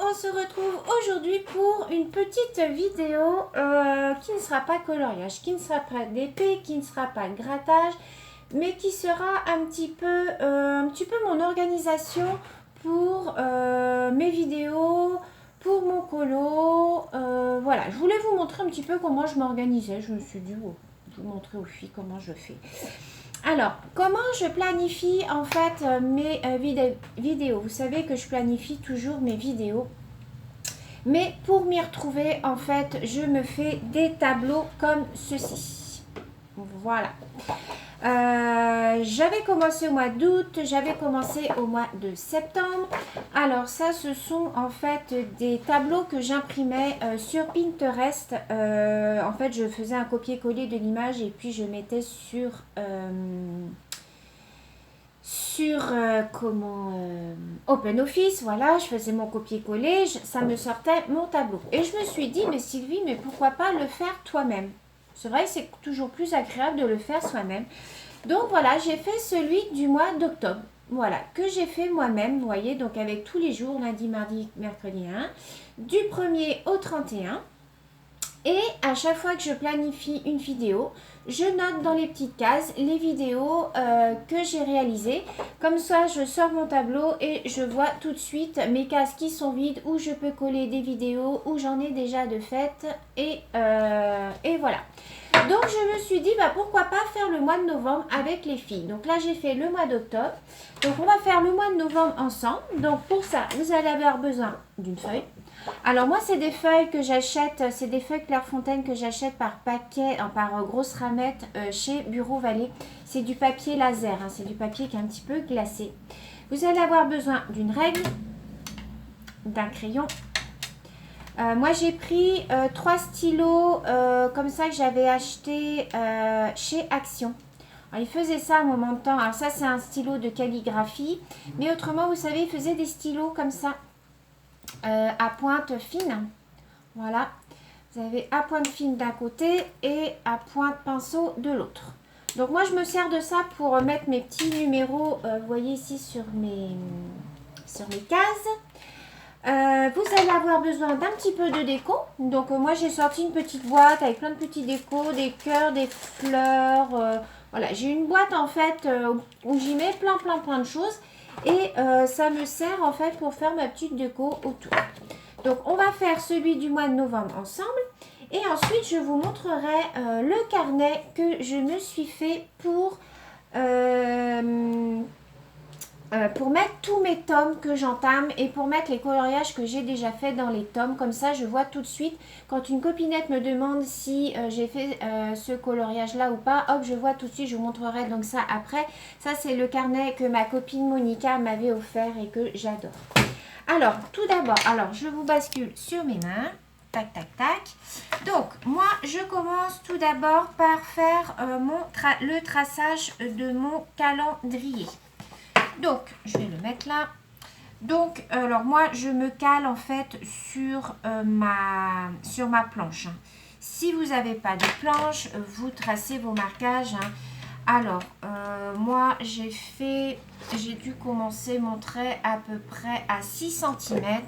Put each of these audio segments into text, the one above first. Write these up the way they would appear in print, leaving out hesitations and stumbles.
on se retrouve aujourd'hui pour une petite vidéo qui ne sera pas coloriage, qui ne sera pas d'épée, qui ne sera pas grattage, mais qui sera un petit peu mon organisation pour mes vidéos, pour mon colo. Voilà, je voulais vous montrer un petit peu comment je m'organisais. Je me suis dit, oh, je vais vous montrer aux filles comment je fais. Alors, comment je planifie en fait mes vidéos? Vous savez que je planifie toujours mes vidéos. Mais pour m'y retrouver, en fait, je me fais des tableaux comme ceci. Voilà. J'avais commencé au mois d'août, j'avais commencé au mois de septembre. Alors ça, ce sont en fait des tableaux que j'imprimais sur Pinterest. En fait, je faisais un copier-coller de l'image et puis je mettais sur OpenOffice. Voilà, je faisais mon copier-coller, ça me sortait mon tableau. Et je me suis dit, mais Sylvie, mais pourquoi pas le faire toi-même? C'est vrai que c'est toujours plus agréable de le faire soi-même. Donc voilà, j'ai fait celui du mois d'octobre. Voilà, que j'ai fait moi-même, vous voyez, donc avec tous les jours, lundi, mardi, mercredi 1, du 1er au 31. Et à chaque fois que je planifie une vidéo, je note dans les petites cases les vidéos que j'ai réalisées. Comme ça, je sors mon tableau et je vois tout de suite mes cases qui sont vides, où je peux coller des vidéos, où j'en ai déjà de faites. Et voilà. Donc, je me suis dit, bah, pourquoi pas faire le mois de novembre avec les filles. Donc là, j'ai fait le mois d'octobre. Donc, on va faire le mois de novembre ensemble. Donc, pour ça, vous allez avoir besoin d'une feuille. Alors moi, c'est des feuilles que j'achète, c'est des feuilles Clairefontaine que j'achète par paquet, par grosse ramette chez Bureau Vallée. C'est du papier laser, hein, c'est du papier qui est un petit peu glacé. Vous allez avoir besoin d'une règle, d'un crayon. Moi, j'ai pris 3 stylos comme ça que j'avais acheté chez Action. Alors, ils faisaient ça à un moment de temps. Alors ça, c'est un stylo de calligraphie. Mais autrement, vous savez, ils faisaient des stylos comme ça. À pointe fine, voilà, vous avez à pointe fine d'un côté et à pointe pinceau de l'autre. Donc moi je me sers de ça pour mettre mes petits numéros, vous voyez ici sur mes cases. Vous allez avoir besoin d'un petit peu de déco. Donc moi j'ai sorti une petite boîte avec plein de petits décos, des cœurs, des fleurs. Voilà, j'ai une boîte en fait où j'y mets plein de choses. Et ça me sert en fait pour faire ma petite déco autour. Donc on va faire celui du mois de novembre ensemble. Et ensuite je vous montrerai le carnet que je me suis fait pour mettre tous mes tomes que j'entame et pour mettre les coloriages que j'ai déjà fait dans les tomes. Comme ça, je vois tout de suite quand une copinette me demande si j'ai fait ce coloriage là ou pas. Hop, je vois tout de suite, je vous montrerai donc ça après. Ça, c'est le carnet que ma copine Monica m'avait offert et que j'adore. Alors, tout d'abord, je vous bascule sur mes mains. Tac, tac, tac. Donc, moi, je commence tout d'abord par faire le traçage de mon calendrier. Donc, je vais le mettre là. Donc, alors moi, je me cale en fait sur ma planche. Si vous n'avez pas de planche, vous tracez vos marquages. Alors, moi, j'ai dû commencer mon trait à peu près à 6 cm.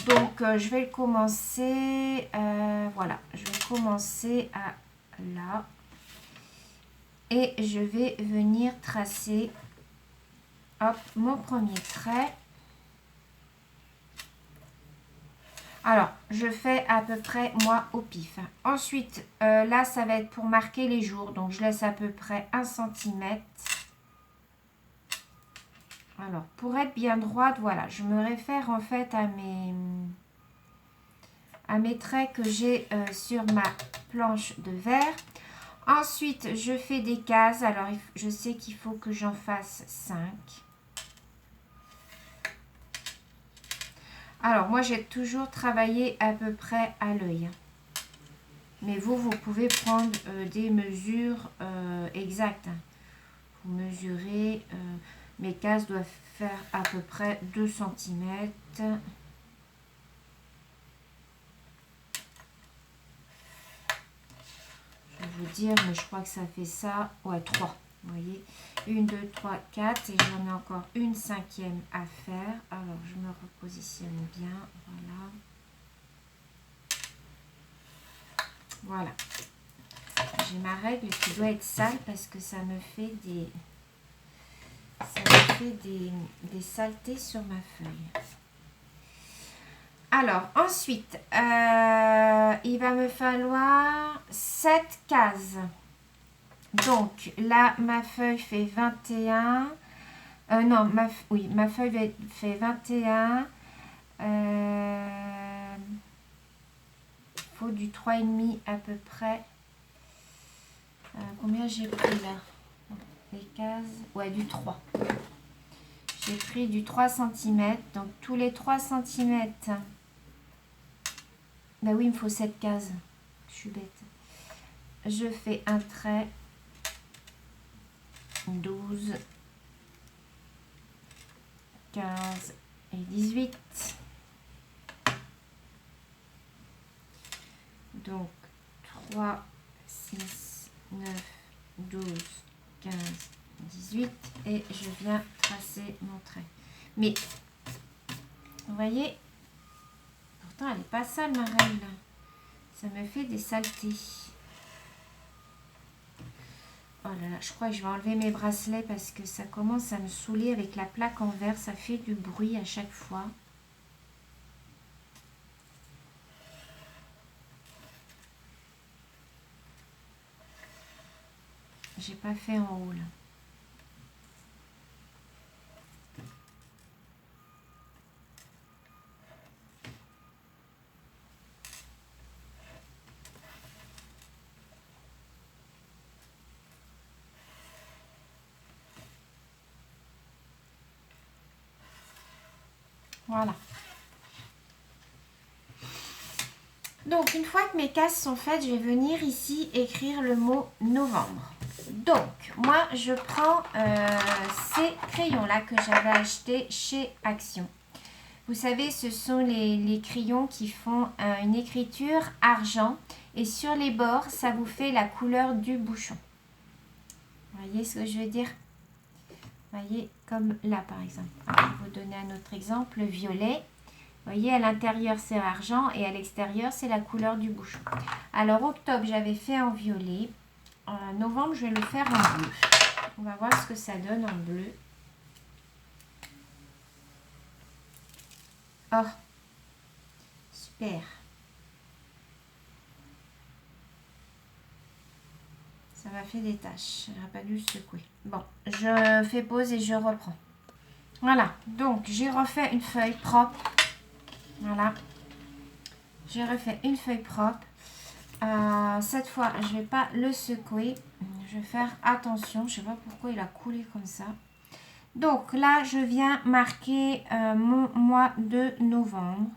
Donc, je vais le commencer, voilà, je vais commencer à là. Et je vais venir tracer hop, mon premier trait. Alors, je fais à peu près, moi, au pif. Ensuite, là, ça va être pour marquer les jours. Donc, je laisse à peu près 1 cm. Alors, pour être bien droite, voilà, je me réfère en fait à mes traits que j'ai sur ma planche de verre. Ensuite, je fais des cases. Alors, je sais qu'il faut que j'en fasse 5. Alors, moi, j'ai toujours travaillé à peu près à l'œil. Mais vous pouvez prendre des mesures exactes. Vous mesurez, mes cases doivent faire à peu près 2 cm. Je vais vous dire, mais je crois que ça fait ça. Ouais, 3. Vous voyez, 1, 2, 3, 4 et j'en ai encore une cinquième à faire. Alors, je me repositionne bien. Voilà. Voilà. J'ai ma règle qui doit être sale parce que ça me fait des saletés sur ma feuille. Alors, ensuite, il va me falloir 7 cases. Donc, là, ma feuille fait 21. Non, ma feuille fait 21. Il faut du 3,5 à peu près. Combien j'ai pris là? Les cases. Ouais, du 3. J'ai pris du 3 cm. Donc, tous les 3 cm. Bah oui, il me faut 7 cases. Je suis bête. Je fais un trait. 12, 15 et 18. Donc, 3, 6, 9, 12, 15, 18. Et je viens tracer mon trait. Mais, vous voyez, pourtant, elle n'est pas sale, ma règle. Ça me fait des saletés. Oh là là, je crois que je vais enlever mes bracelets parce que ça commence à me saouler avec la plaque en verre. Ça fait du bruit à chaque fois. J'ai pas fait en haut là. Voilà. Donc, une fois que mes cases sont faites, je vais venir ici écrire le mot novembre. Donc, moi, je prends ces crayons-là que j'avais achetés chez Action. Vous savez, ce sont les crayons qui font une écriture argent. Et sur les bords, ça vous fait la couleur du bouchon. Vous voyez ce que je veux dire? Vous voyez, comme là, par exemple. Alors, je vais vous donner un autre exemple, le violet. Vous voyez, à l'intérieur, c'est argent et à l'extérieur, c'est la couleur du bouchon. Alors, octobre, j'avais fait en violet. En novembre, je vais le faire en bleu. On va voir ce que ça donne en bleu. Oh, super. Ça m'a fait des taches. J'aurais pas dû le secouer. Bon, je fais pause et je reprends. Voilà, donc j'ai refait une feuille propre. Voilà. J'ai refait une feuille propre. Cette fois, je ne vais pas le secouer. Je vais faire attention. Je ne sais pas pourquoi il a coulé comme ça. Donc là, je viens marquer mon mois de novembre.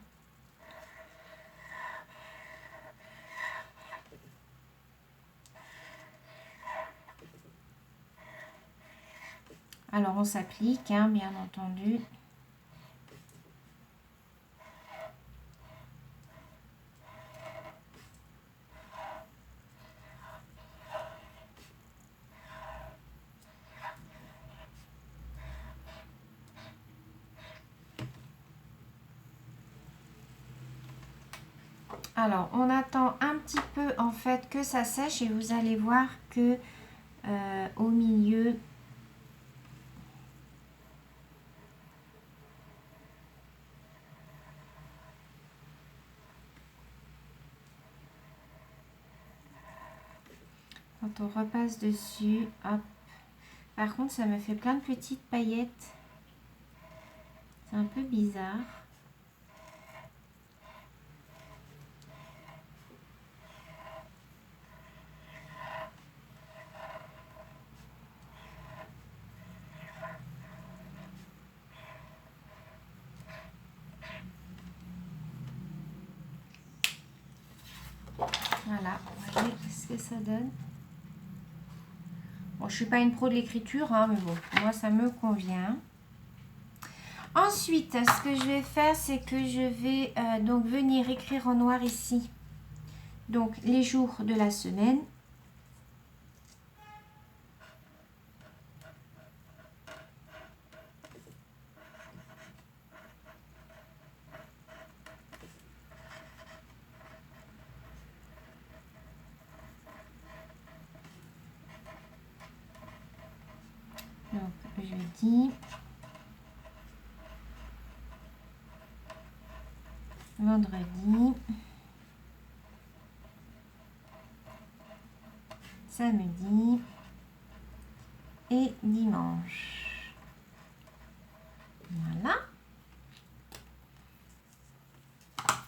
Alors, on s'applique, hein, bien entendu. Alors, on attend un petit peu en fait que ça sèche et vous allez voir que au milieu, quand on repasse dessus, hop. Par contre, ça me fait plein de petites paillettes. C'est un peu bizarre. Voilà, vous voyez ce que ça donne. Bon, je ne suis pas une pro de l'écriture, hein, mais bon, moi ça me convient. Ensuite, ce que je vais faire, c'est que je vais donc venir écrire en noir ici. Donc, les jours de la semaine. mercredi, vendredi, samedi et dimanche. Voilà.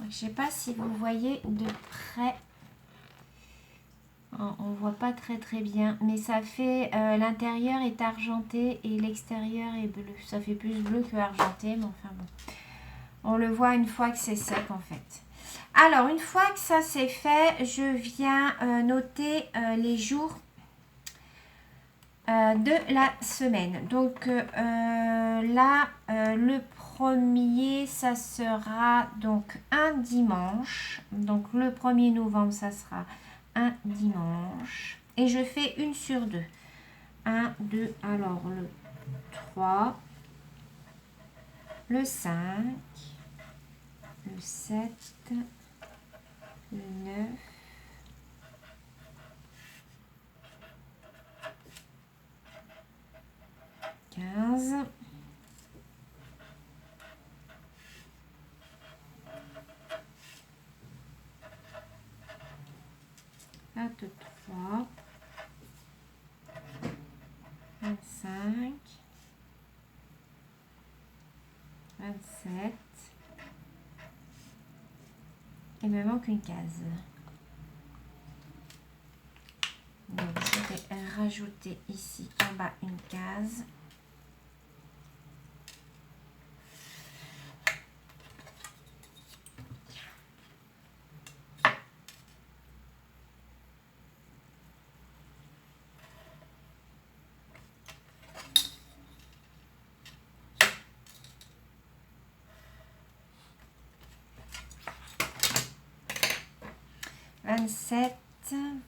Je ne sais pas si vous voyez de près. On ne voit pas très bien, mais ça fait l'intérieur est argenté et l'extérieur est bleu. Ça fait plus bleu que argenté, mais enfin bon. On le voit une fois que c'est sec en fait. Alors, une fois que ça c'est fait, je viens noter les jours de la semaine. Donc là, le premier, ça sera donc un dimanche. Donc le 1er novembre, ça sera un dimanche. Et je fais une sur deux. 1, 2, alors le 3, le 5, le 7, le 9, le 15, 23, 25, 27. Il me manque une case. Donc, je vais rajouter ici en bas une case. Vingt-sept,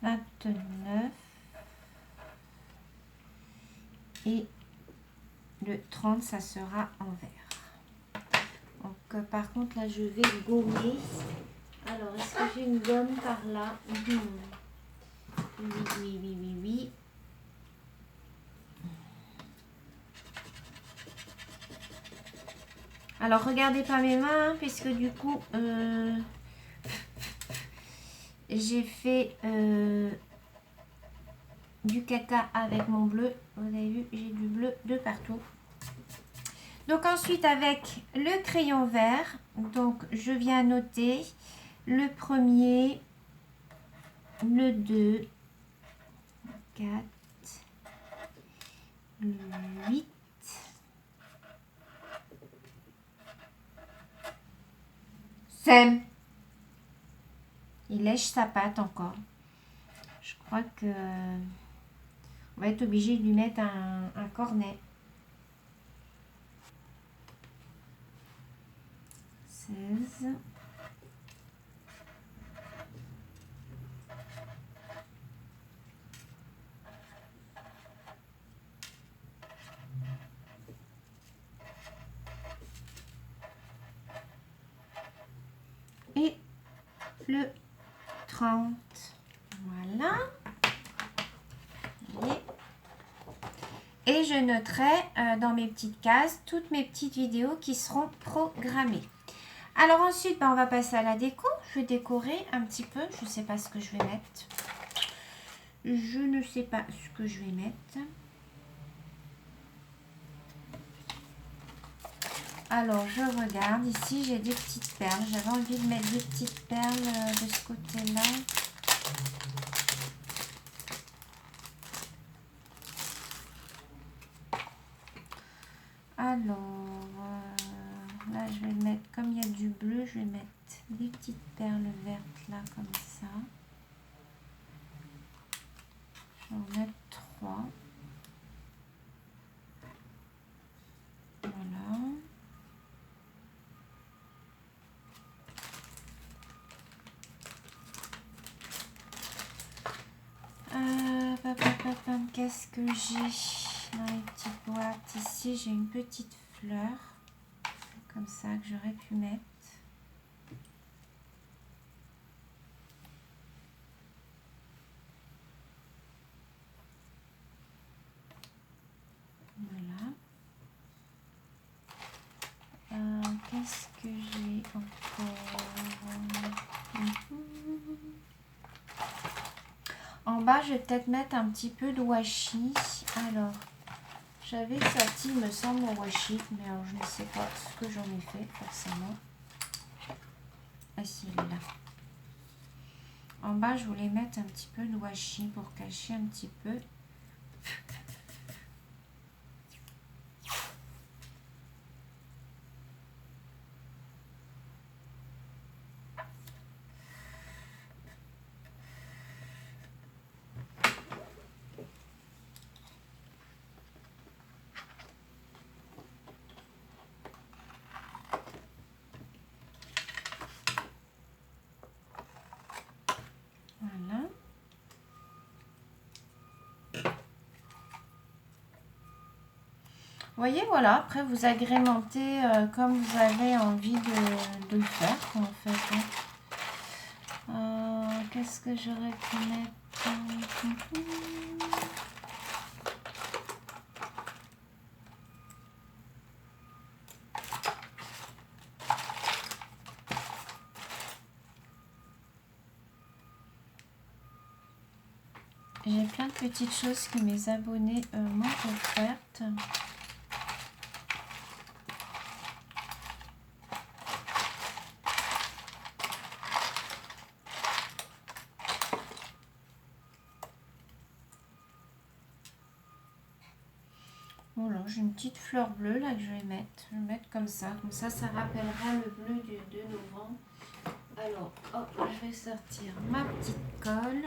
29 et le 30, ça sera en vert. Donc, par contre, là, je vais gommer. Alors, est-ce que j'ai une gomme par là? Oui. Alors, regardez pas mes mains, hein, puisque du coup, j'ai fait du caca avec mon bleu. Vous avez vu, j'ai du bleu de partout. Donc ensuite, avec le crayon vert, donc je viens noter le 1er, le 2, 4, le 8, Sam. Il lèche sa patte encore. Je crois que on va être obligé de lui mettre un cornet. 16. Et le 30. Voilà. Et je noterai dans mes petites cases toutes mes petites vidéos qui seront programmées. Alors ensuite, on va passer à la déco. Je vais décorer un petit peu. Je ne sais pas ce que je vais mettre. Je ne sais pas ce que je vais mettre. Alors, je regarde. Ici, j'ai des petites perles. J'avais envie de mettre des petites perles de ce côté-là. Alors, là, je vais le mettre, comme il y a du bleu, je vais mettre des petites perles vertes là, comme ça. Je vais en mettre 3. Voilà. Qu'est-ce que j'ai dans les petites boîtes? Ici, j'ai une petite fleur, comme ça, que j'aurais pu mettre. Voilà. qu'est-ce que j'ai encore? En bas, je vais peut-être mettre un petit peu de washi. Alors, j'avais sorti, il me semble, mon washi, mais alors je ne sais pas ce que j'en ai fait, forcément. Ah si, il est là. En bas, je voulais mettre un petit peu de washi pour cacher un petit peu. Voilà. Vous voyez, voilà, après vous agrémentez comme vous avez envie de le faire, en fait. Qu'est-ce que j'aurais pu mettre? J'ai plein de petites choses que mes abonnés m'ont offertes. Voilà, j'ai une petite fleur bleue là que je vais mettre. Je vais mettre comme ça ça rappellera le bleu du 2 novembre. Alors, hop, je vais sortir ma petite colle.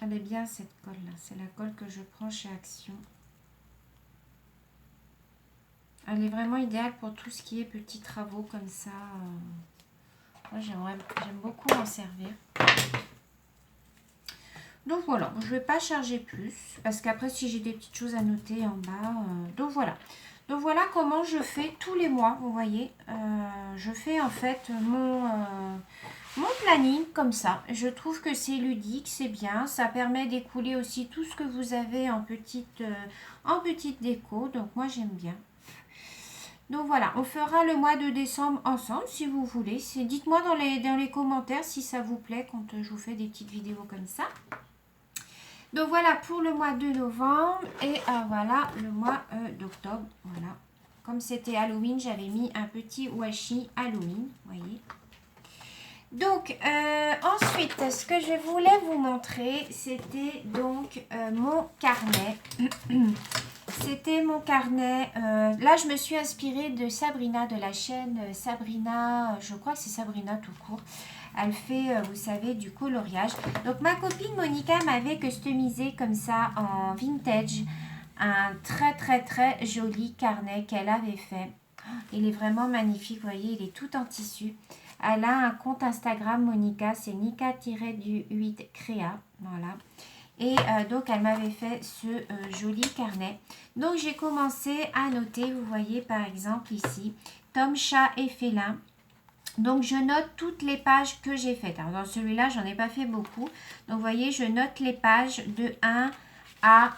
Elle est bien cette colle là, c'est la colle que je prends chez Action. Elle est vraiment idéale pour tout ce qui est petits travaux comme ça. Moi j'aime beaucoup en servir. Donc voilà, je ne vais pas charger plus parce qu'après si j'ai des petites choses à noter en bas. Donc voilà comment je fais tous les mois, vous voyez. Je fais en fait mon planning comme ça. Je trouve que c'est ludique, c'est bien. Ça permet d'écouler aussi tout ce que vous avez en petite déco. Donc moi j'aime bien. Donc voilà, on fera le mois de décembre ensemble si vous voulez. Dites-moi dans les commentaires si ça vous plaît quand je vous fais des petites vidéos comme ça. Donc voilà pour le mois de novembre et voilà le mois d'octobre. Voilà. Comme c'était Halloween, j'avais mis un petit washi Halloween, voyez. Donc ensuite, ce que je voulais vous montrer, c'était donc mon carnet. C'était mon carnet. Là, je me suis inspirée de Sabrina, de la chaîne Sabrina, je crois que c'est Sabrina tout court. Elle fait, vous savez, du coloriage. Donc, ma copine Monica m'avait customisé comme ça en vintage un très, très, très joli carnet qu'elle avait fait. Il est vraiment magnifique, vous voyez, il est tout en tissu. Elle a un compte Instagram, Monica, c'est Nika-8 Créa, voilà. Et donc, elle m'avait fait ce joli carnet. Donc, j'ai commencé à noter, vous voyez, par exemple, ici, Tom, chat et félin. Donc, je note toutes les pages que j'ai faites. Alors, dans celui-là, j'en ai pas fait beaucoup. Donc, vous voyez, je note les pages de 1 à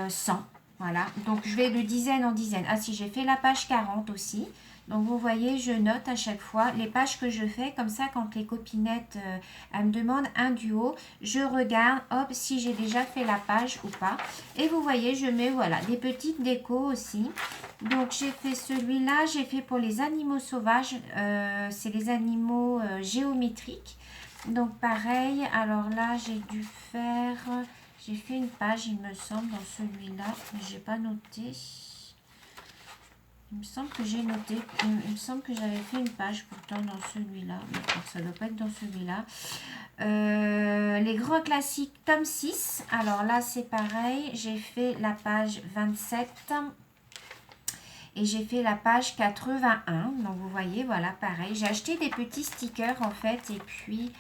100. Voilà. Donc, je vais de dizaine en dizaine. Ah, si, j'ai fait la page 40 aussi. Donc, vous voyez, je note à chaque fois les pages que je fais. Comme ça, quand les copinettes, elles me demandent un duo, je regarde, hop, si j'ai déjà fait la page ou pas. Et vous voyez, je mets, voilà, des petites décos aussi. Donc, j'ai fait celui-là. J'ai fait pour les animaux sauvages. C'est les animaux géométriques. Donc, pareil. Alors là, j'ai dû faire... J'ai fait une page, il me semble, dans celui-là. Mais je n'ai pas noté. Il me semble que j'ai noté, il me semble que j'avais fait une page pourtant dans celui-là. Ça ne doit pas être dans celui-là. Les grands classiques, tome 6. Alors là, c'est pareil. J'ai fait la page 27. Et j'ai fait la page 81. Donc, vous voyez, voilà, pareil. J'ai acheté des petits stickers, en fait. Et puis,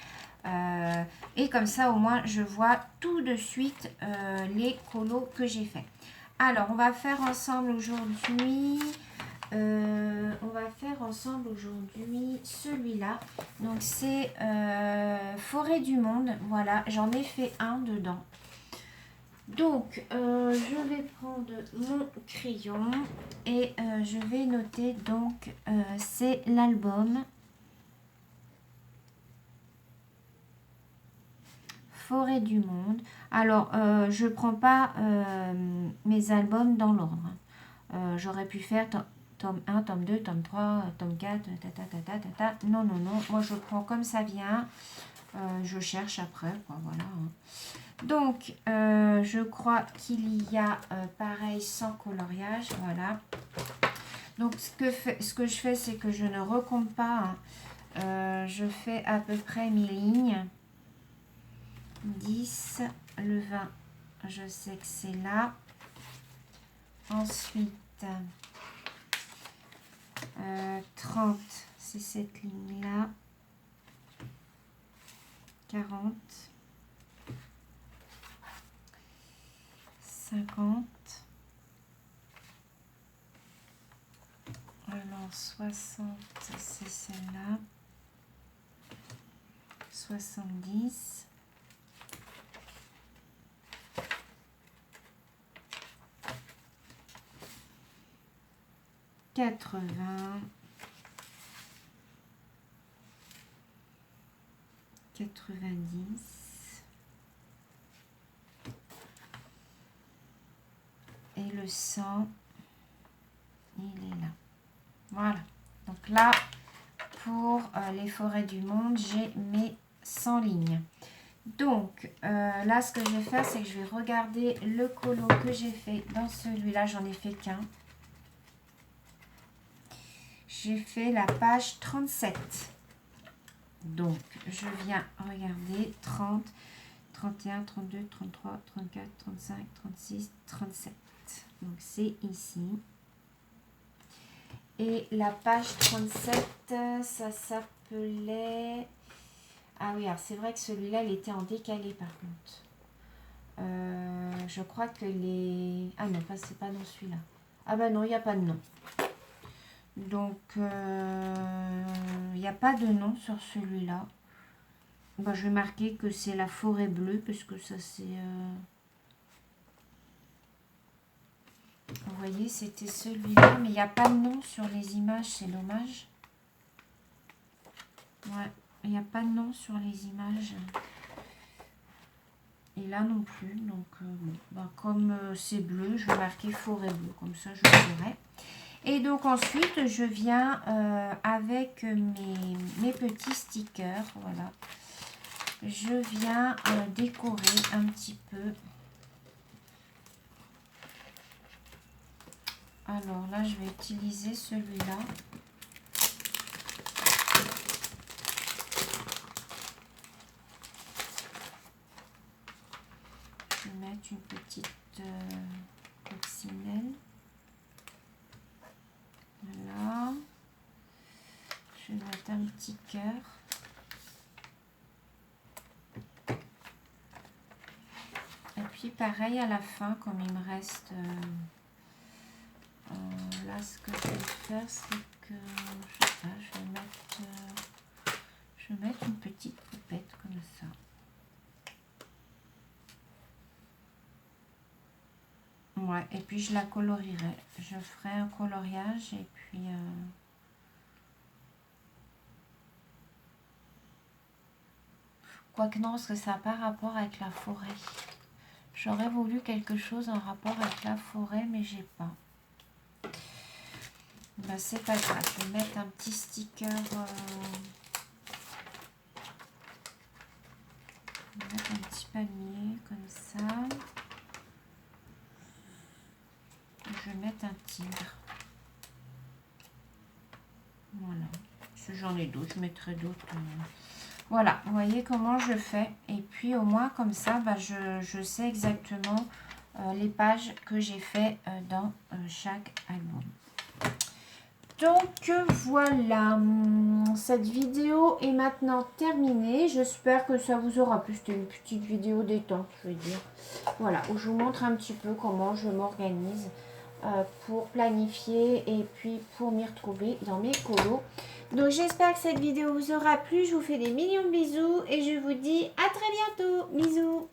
et comme ça, au moins, je vois tout de suite les colos que j'ai fait. Alors, on va faire ensemble aujourd'hui... on va faire ensemble aujourd'hui celui-là. Donc c'est Forêt du Monde. Voilà, j'en ai fait un dedans. Donc je vais prendre mon crayon et je vais noter. Donc c'est l'album Forêt du Monde. Alors je prends pas mes albums dans l'ordre. J'aurais pu faire tome 1, tome 2, tome 3, tome 4, Non, non, non. Moi, je prends comme ça vient. Je cherche après, quoi, voilà. Donc, je crois qu'il y a, pareil, sans coloriage, voilà. Donc, ce que je fais, c'est que je ne recompte pas. Je fais à peu près mes lignes. 10, le 20, je sais que c'est là. Ensuite... 30, c'est cette ligne-là. 40. 50. Alors, 60, c'est celle-là. 70. 80, 90 et le 100, il est là. Voilà. Donc là, pour les forêts du monde, j'ai mes 100 lignes. Donc là, ce que je vais faire, c'est que je vais regarder le colo que j'ai fait dans celui-là. J'en ai fait qu'un. J'ai fait la page 37. Donc, je viens regarder 30, 31, 32, 33, 34, 35, 36, 37. Donc, c'est ici. Et la page 37, ça s'appelait... Ah oui, alors c'est vrai que celui-là, il était en décalé par contre. Je crois que les... Ah non, c'est pas dans celui-là. Ah ben non, il n'y a pas de nom. Donc, il n'y a pas de nom sur celui-là. Ben, je vais marquer que c'est la forêt bleue, parce que ça c'est... Vous voyez, c'était celui-là, mais il n'y a pas de nom sur les images, c'est dommage. Ouais, il n'y a pas de nom sur les images. Et là non plus, donc bon, ben, comme c'est bleu, je vais marquer forêt bleue, comme ça je le verrai. Et donc ensuite, je viens avec mes petits stickers, voilà. Je viens décorer un petit peu. Alors là, je vais utiliser celui-là. Je vais mettre une petite coccinelle. Voilà. Je vais mettre un petit cœur. Et puis pareil à la fin, comme il me reste... là, ce que je vais faire, c'est que... Je sais pas, je vais mettre une petite poupette comme ça. Ouais, et puis je la colorierai. Je ferai un coloriage et puis... Quoique non, parce que ça n'a pas rapport avec la forêt. J'aurais voulu quelque chose en rapport avec la forêt, mais j'ai pas. Ben, c'est pas grave. Je vais mettre un petit sticker. Je vais mettre un petit panier comme ça. Je vais mettre un tigre. Voilà. Si j'en ai d'autres, je mettrai d'autres. Voilà, vous voyez comment je fais. Et puis au moins comme ça, bah, je sais exactement les pages que j'ai fait dans chaque album. Donc voilà, cette vidéo est maintenant terminée. J'espère que ça vous aura plu. C'était une petite vidéo détente, je veux dire. Voilà, où je vous montre un petit peu comment je m'organise pour planifier et puis pour m'y retrouver dans mes colos. Donc j'espère que cette vidéo vous aura plu. Je vous fais des millions de bisous et je vous dis à très bientôt. Bisous.